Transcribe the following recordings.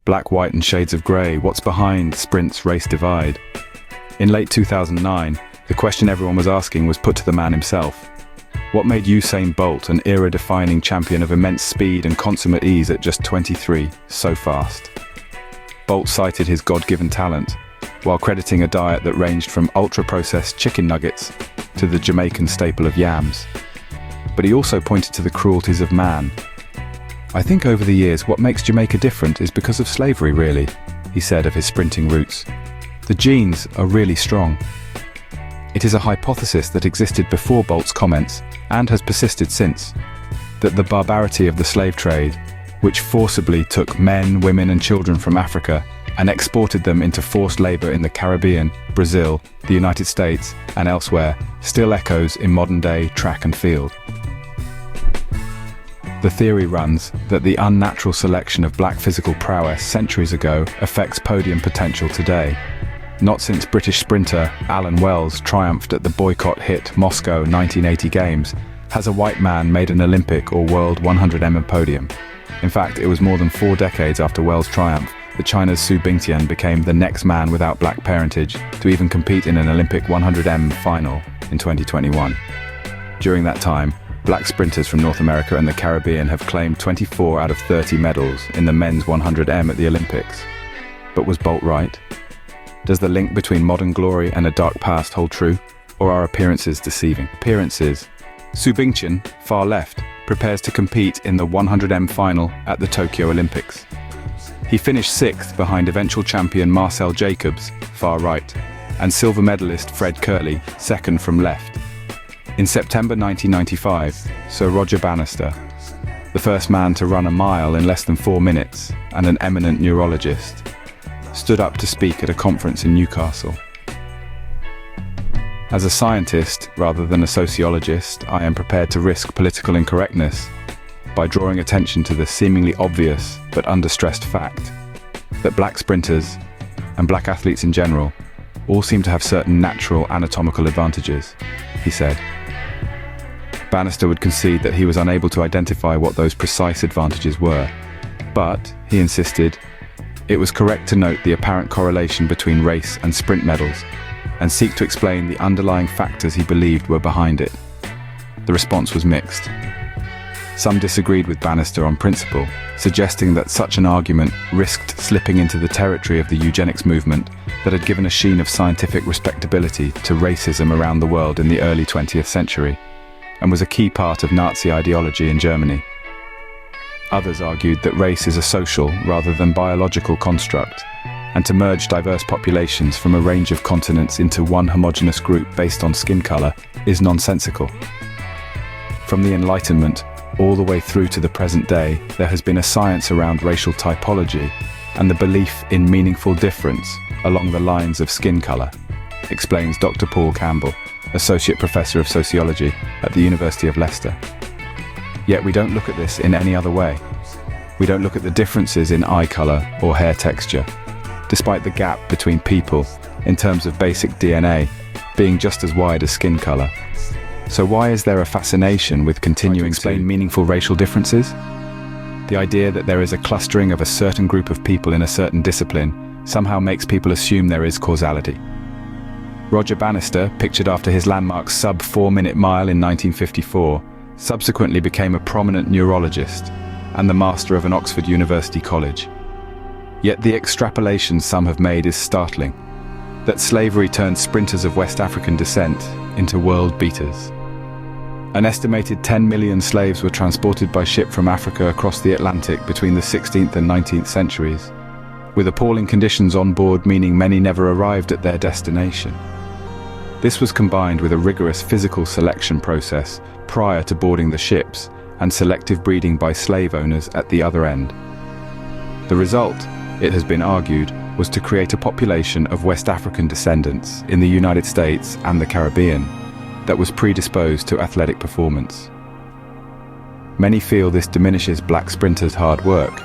Black, white and shades of grey, what's behind sprint's race divide? In late 2009, the question everyone was asking was put to the man himself. What made Usain Bolt, an era-defining champion of immense speed and consummate ease at just 23, so fast? Bolt cited his God-given talent, while crediting a diet that ranged from ultra-processed chicken nuggets to the Jamaican staple of yams. But he also pointed to the cruelties of man. "I think over the years what makes Jamaica different is because of slavery, really," he said of his sprinting roots. "The genes are really strong." It is a hypothesis that existed before Bolt's comments and has persisted since, that the barbarity of the slave trade, which forcibly took men, women and children from Africa and exported them into forced labor in the Caribbean, Brazil, the United States and elsewhere, still echoes in modern-day track and field. The theory runs that the unnatural selection of black physical prowess centuries ago affects podium potential today. Not since British sprinter Alan Wells triumphed at the boycott-hit Moscow 1980 Games has a white man made an Olympic or World 100m podium. In fact, it was more than 4 decades after Wells' triumph that China's Su Bingtian became the next man without black parentage to even compete in an Olympic 100m final in 2021. During that time, black sprinters from North America and the Caribbean have claimed 24 out of 30 medals in the men's 100m at the Olympics. But was Bolt right? Does the link between modern glory and a dark past hold true? Or are appearances deceiving? Appearances. Su Bingtian, far left, prepares to compete in the 100m final at the Tokyo Olympics. He finished 6th behind eventual champion Marcel Jacobs, far right, and silver medalist Fred Kerley, 2nd from left. In September 1995, Sir Roger Bannister, the first man to run a mile in less than 4 minutes and an eminent neurologist, stood up to speak at a conference in Newcastle. "As a scientist, rather than a sociologist, I am prepared to risk political incorrectness by drawing attention to the seemingly obvious but understressed fact that black sprinters, and black athletes in general, all seem to have certain natural anatomical advantages," he said. Bannister would concede that he was unable to identify what those precise advantages were, but, he insisted, it was correct to note the apparent correlation between race and sprint medals and seek to explain the underlying factors he believed were behind it. The response was mixed. Some disagreed with Bannister on principle, suggesting that such an argument risked slipping into the territory of the eugenics movement that had given a sheen of scientific respectability to racism around the world in the early 20th century, and was a key part of Nazi ideology in Germany. Others argued that race is a social rather than biological construct, and to merge diverse populations from a range of continents into one homogeneous group based on skin color is nonsensical. From the Enlightenment all the way through to the present day, there has been a science around racial typology and the belief in meaningful difference along the lines of skin color, explains Dr. Paul Campbell, Associate Professor of Sociology at the University of Leicester. Yet we don't look at this in any other way. We don't look at the differences in eye color or hair texture, despite the gap between people in terms of basic DNA being just as wide as skin color. So why is there a fascination with continuing to explain meaningful racial differences? The idea that there is a clustering of a certain group of people in a certain discipline somehow makes people assume there is causality. Roger Bannister, pictured after his landmark sub-4-minute mile in 1954, subsequently became a prominent neurologist and the master of an Oxford University college. Yet the extrapolation some have made is startling, that slavery turned sprinters of West African descent into world beaters. An estimated 10 million slaves were transported by ship from Africa across the Atlantic between the 16th and 19th centuries, with appalling conditions on board meaning many never arrived at their destination. This was combined with a rigorous physical selection process prior to boarding the ships and selective breeding by slave owners at the other end. The result, it has been argued, was to create a population of West African descendants in the United States and the Caribbean that was predisposed to athletic performance. Many feel this diminishes black sprinters' hard work,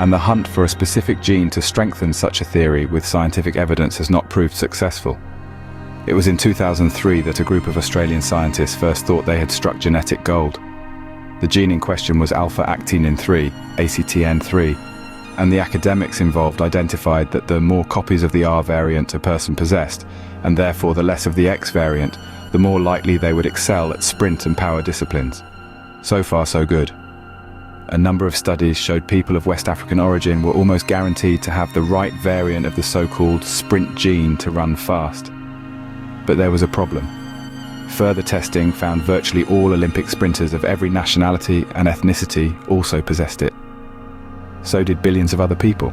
and the hunt for a specific gene to strengthen such a theory with scientific evidence has not proved successful. It was in 2003 that a group of Australian scientists first thought they had struck genetic gold. The gene in question was alpha-actinin 3, ACTN3, and the academics involved identified that the more copies of the R variant a person possessed, and therefore the less of the X variant, the more likely they would excel at sprint and power disciplines. So far, so good. A number of studies showed people of West African origin were almost guaranteed to have the right variant of the so-called sprint gene to run fast. But there was a problem. Further testing found virtually all Olympic sprinters of every nationality and ethnicity also possessed it. So did billions of other people.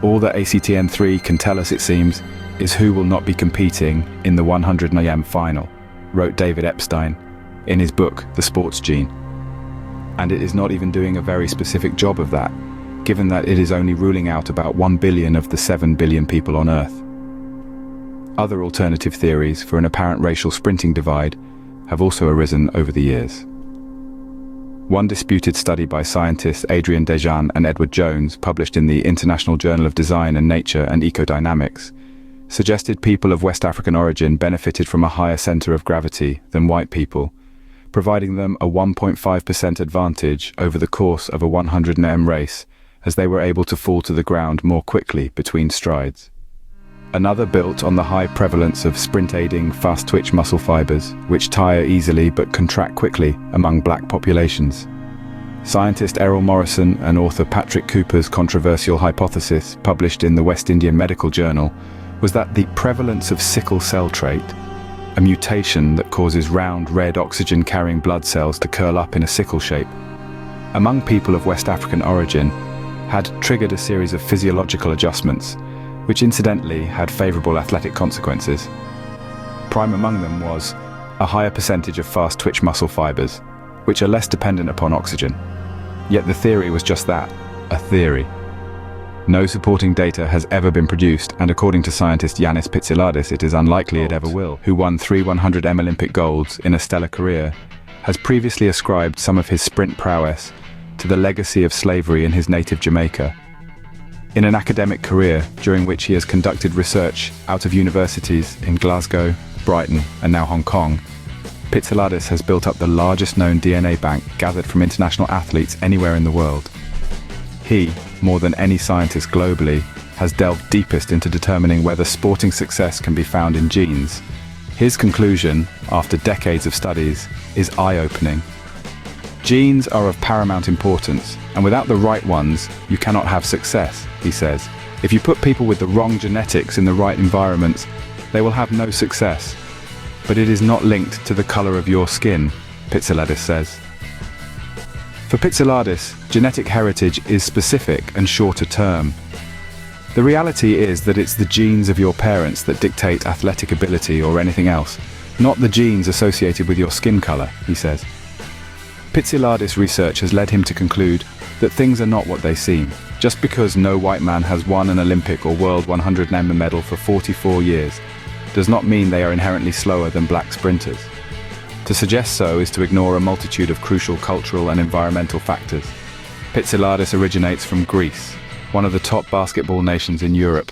All that ACTN3 can tell us, it seems, is who will not be competing in the 100 m final, wrote David Epstein in his book, The Sports Gene. And it is not even doing a very specific job of that, given that it is only ruling out about 1 billion of the 7 billion people on Earth. Other alternative theories for an apparent racial sprinting divide have also arisen over the years. One disputed study by scientists Adrian Dejean and Edward Jones, published in the International Journal of Design and Nature and Ecodynamics, suggested people of West African origin benefited from a higher center of gravity than white people, providing them a 1.5% advantage over the course of a 100 m race, as they were able to fall to the ground more quickly between strides. Another built on the high prevalence of sprint-aiding fast-twitch muscle fibers, which tire easily but contract quickly among black populations. Scientist Errol Morrison and author Patrick Cooper's controversial hypothesis, published in the West Indian Medical Journal, was that the prevalence of sickle cell trait, a mutation that causes round, red oxygen-carrying blood cells to curl up in a sickle shape, among people of West African origin, had triggered a series of physiological adjustments, which incidentally had favorable athletic consequences. Prime among them was a higher percentage of fast-twitch muscle fibers, which are less dependent upon oxygen. Yet the theory was just that, a theory. No supporting data has ever been produced, and according to scientist Yannis Pitsiladis, it is unlikely it ever will, who won 3 100 m Olympic golds in a stellar career, has previously ascribed some of his sprint prowess to the legacy of slavery in his native Jamaica. In an academic career during which he has conducted research out of universities in Glasgow, Brighton, and now Hong Kong, Pitsiladis has built up the largest known DNA bank gathered from international athletes anywhere in the world. He, more than any scientist globally, has delved deepest into determining whether sporting success can be found in genes. His conclusion, after decades of studies, is eye-opening. Genes are of paramount importance, and without the right ones, you cannot have success, he says. If you put people with the wrong genetics in the right environments, they will have no success. But it is not linked to the color of your skin, Pitsiladis says. For Pitsiladis, genetic heritage is specific and shorter term. The reality is that it's the genes of your parents that dictate athletic ability or anything else, not the genes associated with your skin color, he says. Pitsiladis' research has led him to conclude that things are not what they seem. Just because no white man has won an Olympic or World 100 m medal for 44 years does not mean they are inherently slower than black sprinters. To suggest so is to ignore a multitude of crucial cultural and environmental factors. Pitsiladis originates from Greece, one of the top basketball nations in Europe.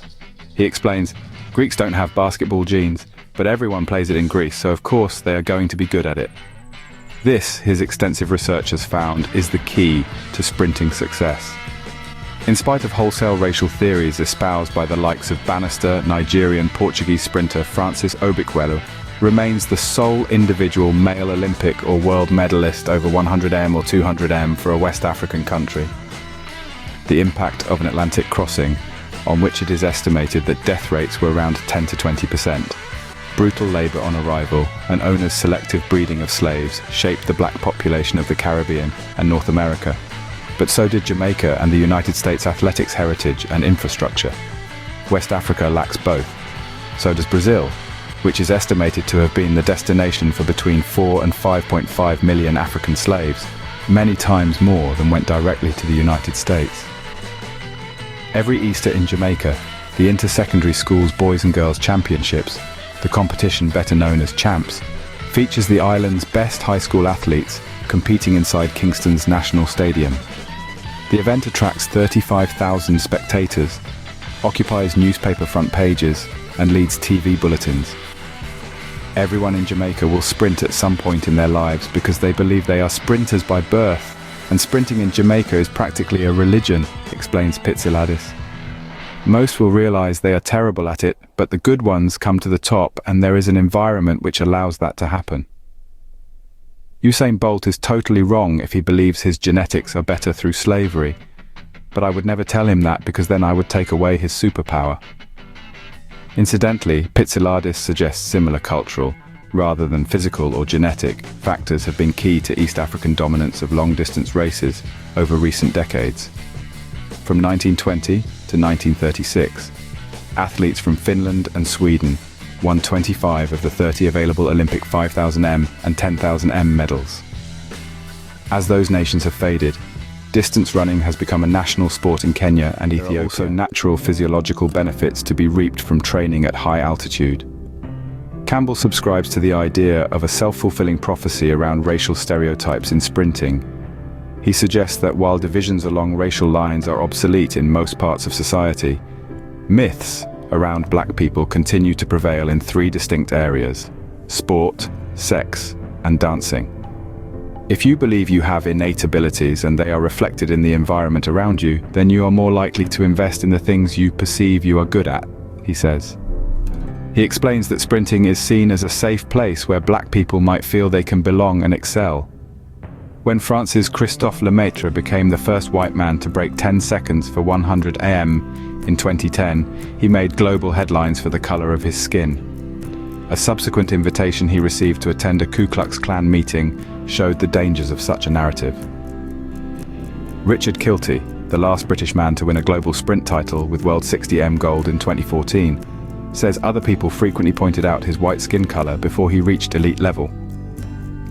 He explains, Greeks don't have basketball genes, but everyone plays it in Greece, so of course they are going to be good at it. This, his extensive research has found, is the key to sprinting success. In spite of wholesale racial theories espoused by the likes of Bannister, Nigerian Portuguese sprinter Francis Obikwelu remains the sole individual male Olympic or world medalist over 100 m or 200 m for a West African country. The impact of an Atlantic crossing, on which it is estimated that death rates were around 10 to 20%. Brutal labor on arrival and owners' selective breeding of slaves shaped the black population of the Caribbean and North America. But so did Jamaica and the United States athletics heritage and infrastructure. West Africa lacks both. So does Brazil, which is estimated to have been the destination for between 4 and 5.5 million African slaves, many times more than went directly to the United States. Every Easter in Jamaica, the Inter-Secondary Schools Boys and Girls Championships, the competition better known as Champs, features the island's best high school athletes competing inside Kingston's National Stadium. The event attracts 35,000 spectators, occupies newspaper front pages, and leads TV bulletins. Everyone in Jamaica will sprint at some point in their lives because they believe they are sprinters by birth, And sprinting in Jamaica is practically a religion, explains Pitsiladis. Most will realize they are terrible at it, but the good ones come to the top, and there is an environment which allows that to happen. Usain Bolt is totally wrong if he believes his genetics are better through slavery, but I would never tell him that because then I would take away his superpower. Incidentally, Pitsiladis suggests similar cultural, rather than physical or genetic, factors have been key to East African dominance of long-distance races over recent decades. From 1920 to 1936, athletes from Finland and Sweden won 25 of the 30 available Olympic 5,000m and 10,000m medals. As those nations have faded, distance running has become a national sport in Kenya and Ethiopia. There are also natural physiological benefits to be reaped from training at high altitude. Campbell subscribes to the idea of a self-fulfilling prophecy around racial stereotypes in sprinting. He suggests that while divisions along racial lines are obsolete in most parts of society, myths around black people continue to prevail in three distinct areas: sport, sex, and dancing. If you believe you have innate abilities and they are reflected in the environment around you, then you are more likely to invest in the things you perceive you are good at, he says. He explains that sprinting is seen as a safe place where black people might feel they can belong and excel. When France's Christophe Lemaitre became the first white man to break 10 seconds for 100 AM in 2010, he made global headlines for the color of his skin. A subsequent invitation he received to attend a Ku Klux Klan meeting showed the dangers of such a narrative. Richard Kilty, the last British man to win a global sprint title with World 60M gold in 2014, says other people frequently pointed out his white skin color before he reached elite level.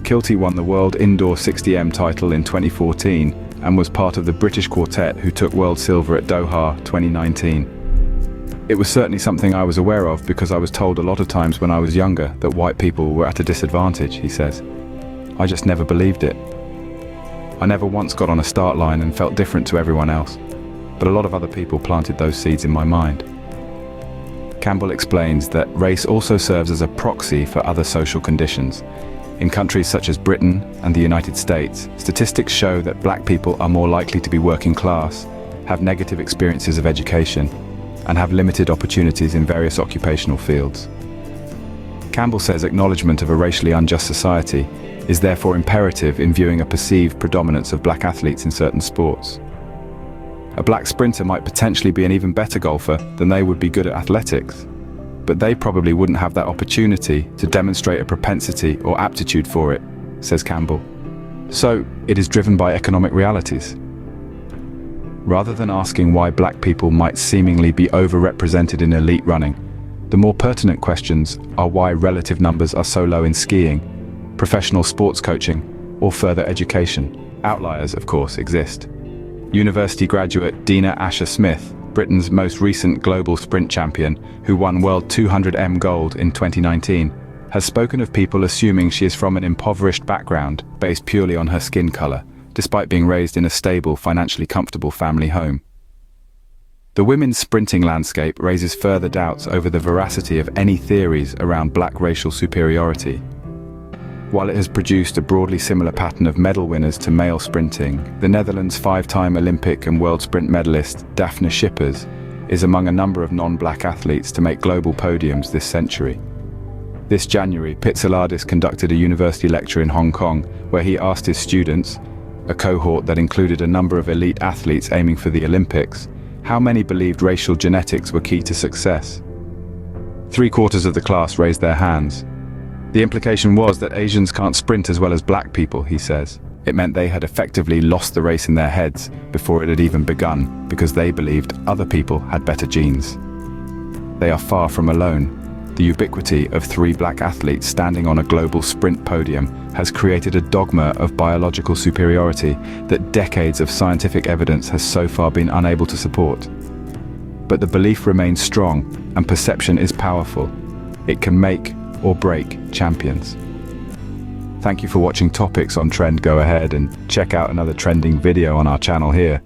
Kilty won the World Indoor 60M title in 2014 and was part of the British quartet who took world silver at Doha 2019. It was certainly something I was aware of because I was told a lot of times when I was younger that white people were at a disadvantage, he says. I just never believed it. I never once got on a start line and felt different to everyone else, but a lot of other people planted those seeds in my mind. Campbell explains that race also serves as a proxy for other social conditions. In countries such as Britain and the United States, statistics show that black people are more likely to be working class, have negative experiences of education, and have limited opportunities in various occupational fields. Campbell says acknowledgement of a racially unjust society is therefore imperative in viewing a perceived predominance of black athletes in certain sports. A black sprinter might potentially be an even better golfer than they would be good at athletics, but they probably wouldn't have that opportunity to demonstrate a propensity or aptitude for it, says Campbell. So, it is driven by economic realities. Rather than asking why black people might seemingly be overrepresented in elite running, the more pertinent questions are why relative numbers are so low in skiing, professional sports coaching, or further education. Outliers, of course, exist. University graduate Dina Asher Smith, Britain's most recent global sprint champion, who won World 200m gold in 2019, has spoken of people assuming she is from an impoverished background based purely on her skin color, despite being raised in a stable, financially comfortable family home. The women's sprinting landscape raises further doubts over the veracity of any theories around black racial superiority. While it has produced a broadly similar pattern of medal winners to male sprinting, the Netherlands' 5-time Olympic and world sprint medalist Daphne Schippers is among a number of non-black athletes to make global podiums this century. This January, Pitsiladis conducted a university lecture in Hong Kong where he asked his students, a cohort that included a number of elite athletes aiming for the Olympics, how many believed racial genetics were key to success. 3/4 of the class raised their hands. The implication was that Asians can't sprint as well as black people, he says. It meant they had effectively lost the race in their heads before it had even begun because they believed other people had better genes. They are far from alone. The ubiquity of 3 black athletes standing on a global sprint podium has created a dogma of biological superiority that decades of scientific evidence has so far been unable to support. But the belief remains strong and perception is powerful. It can make or break champions. Thank you for watching Topics on Trend. Go ahead and check out another trending video on our channel here.